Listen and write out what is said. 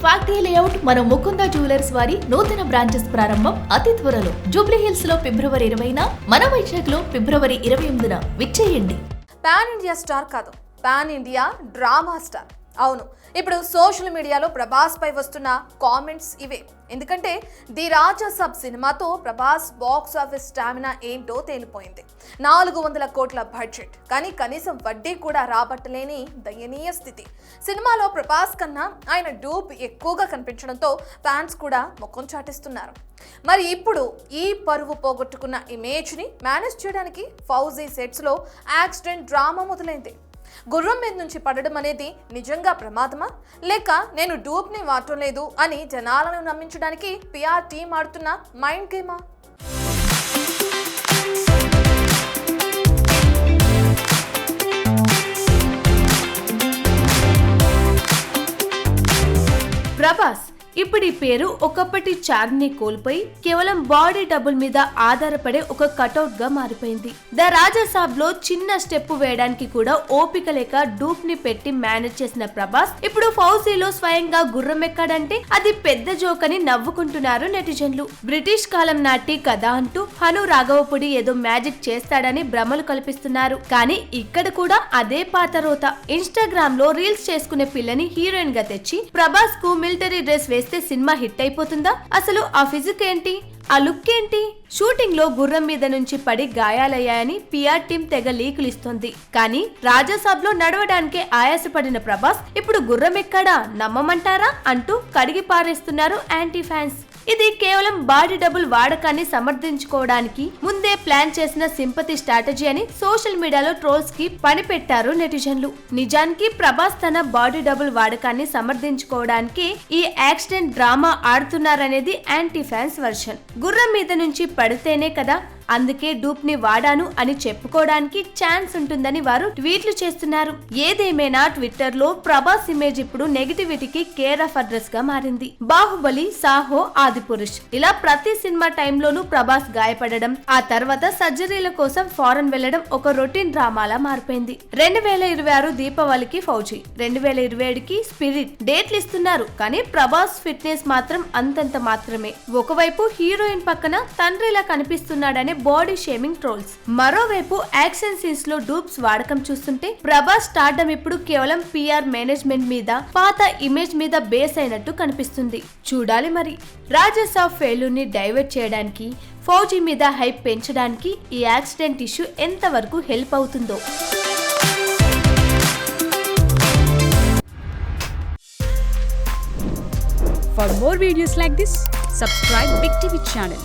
Factory layout మన Mukunda jewellers వారి నూతన బ్రాంచెస్ ప్రారంభం అతి త్వరలో జూబ్లీ హిల్స్ లో ఫిబ్రవరి 20న, మన వైజాగ్ లో ఫిబ్రవరి 28న విచ్చేయండి. పాన్ ఇండియా స్టార్ కాదు, పాన్ ఇండియా డ్రామా స్టార్. అవును, ఇప్పుడు సోషల్ మీడియాలో ప్రభాస్ పై వస్తున్న కామెంట్స్ ఇవే. ఎందుకంటే ది రాజా సబ్ సినిమాతో ప్రభాస్ బాక్స్ ఆఫీస్ స్టామినా ఏంటో తేలిపోయింది. 400 కోట్ల బడ్జెట్, కానీ కనీసం వడ్డీ కూడా రాబట్టలేని దయనీయ స్థితి. సినిమాలో ప్రభాస్ కన్నా ఆయన డూప్ ఎక్కువగా కనిపించడంతో ఫ్యాన్స్ కూడా ముఖం చాటిస్తున్నారు. మరి ఇప్పుడు ఈ పరువు పోగొట్టుకున్న ఇమేజ్ని మేనేజ్ చేయడానికి ఫౌజీ సెట్స్లో యాక్సిడెంట్ డ్రామా మొదలైంది. గుర్రం మీద నుంచి పడడం అనేది నిజంగా ప్రమాదమా, లేక నేను డూప్ని వాడటం లేదు అని జనాలను నమ్మించడానికి పిఆర్ టీం ఆడుతున్న మైండ్ గేమా? ప్రభాస్ ఇప్పుడు ఈ పేరు ఒకప్పటి చార్ని కోల్పోయి కేవలం బాడీ డబుల్ మీద ఆధారపడే ఒక కటౌట్ గా మారిపోయింది. ద రాజా సాబ్ లో చిన్న స్టెప్ వేయడానికి కూడా ఓపిక లేక డూప్ ని పెట్టి మేనేజ్ చేసిన ప్రభాస్ ఇప్పుడు ఫౌజీలో స్వయంగా గుర్రం ఎక్కాడంటే అది పెద్ద జోక్ అని నవ్వుకుంటున్నారు నెటిజన్లు. బ్రిటిష్ కాలం నాటి కథ అంటూ హను రాఘవపుడి ఏదో మ్యాజిక్ చేస్తాడని భ్రమలు కల్పిస్తున్నారు. కానీ ఇక్కడ కూడా అదే పాత రోత. ఇన్స్టాగ్రామ్ లో రీల్స్ చేసుకునే పిల్లని హీరోయిన్ గా తెచ్చి ప్రభాస్ కు మిలిటరీ డ్రెస్ వేస్తే సినిమా హిట్ అయిపోతుందా? అసలు ఆ ఫిజిక్ ఏంటి, ఆ లుక్ ఏంటి? షూటింగ్ లో గుర్రం మీద నుంచి పడి గాయాలయ్యాయని పిఆర్ టీం తెగ లీకులు ఇస్తోంది. కానీ రాజాసాబ్ లో నడవడానికే ఆయాసపడిన ప్రభాస్ ఇప్పుడు గుర్రం ఎక్కడా నమ్మమంటారా అంటూ కడిగి పారేస్తున్నారు యాంటీ ఫ్యాన్స్. ఇది కేవలం బాడీ డబుల్ వాడకాన్ని సమర్థించుకోవడానికి ముందే ప్లాన్ చేసిన సింపతి స్ట్రాటజీ అని సోషల్ మీడియాలో ట్రోల్స్ కి పని పెట్టారు నెటిజన్లు. నిజానికి ప్రభాస్ తన బాడీ డబుల్ వాడకాన్ని సమర్థించుకోవడానికి ఈ యాక్సిడెంట్ డ్రామా ఆడుతున్నారనేది యాంటీ ఫ్యాన్స్ వర్షన్. గుర్రం మీద నుంచి పడితేనే కదా అందుకే డూప్ ని వాడాను అని చెప్పుకోవడానికి ఛాన్స్ ఉంటుందని వారు ట్వీట్లు చేస్తున్నారు. ఏదేమైనా ట్విట్టర్ లో ప్రభాస్ ఇమేజ్ ఇప్పుడు నెగిటివిటీకి కేర్ ఆఫ్ అడ్రస్ గా మారింది. బాహుబలి, సాహో, ఆదిపురుష్ ఇలా ప్రతి సినిమా టైంలోనూ ప్రభాస్ గాయపడడం, ఆ తర్వాత సర్జరీల కోసం ఫారెన్ వెళ్లడం ఒక రొటీన్ డ్రామాలా మారిపోయింది. 2026 దీపావళికి ఫౌజీ, 2027కి స్పిరిట్ డేట్లు ఇస్తున్నారు. కానీ ప్రభాస్ ఫిట్నెస్ మాత్రం అంతంత మాత్రమే. ఒకవైపు హీరోయిన్ పక్కన తండ్రిలా కనిపిస్తున్నాడనే బాడీ షేమింగ్ ట్రోల్స్, మరోవైపు యాక్షన్ సీన్స్ లో డూప్స్ వాడకం చూస్తుంటే ప్రభాస్ స్టార్డమ్ ఇప్పుడు కేవలం పిఆర్ మేనేజ్మెంట్ మీద, పాత ఇమేజ్ మీద బేస్ అయినట్టు కనిపిస్తుంది. చూడాలి మరి రాజాసాబ్ ఫెయిల్యూర్ ని డైవర్ట్ చేయడానికి, ఫౌజీ మీద హైప్ పెంచడానికి ఈ యాక్సిడెంట్ ఇష్యూ ఎంతవరకు హెల్ప్ అవుతుందో. For more videos like this, subscribe Big TV channel.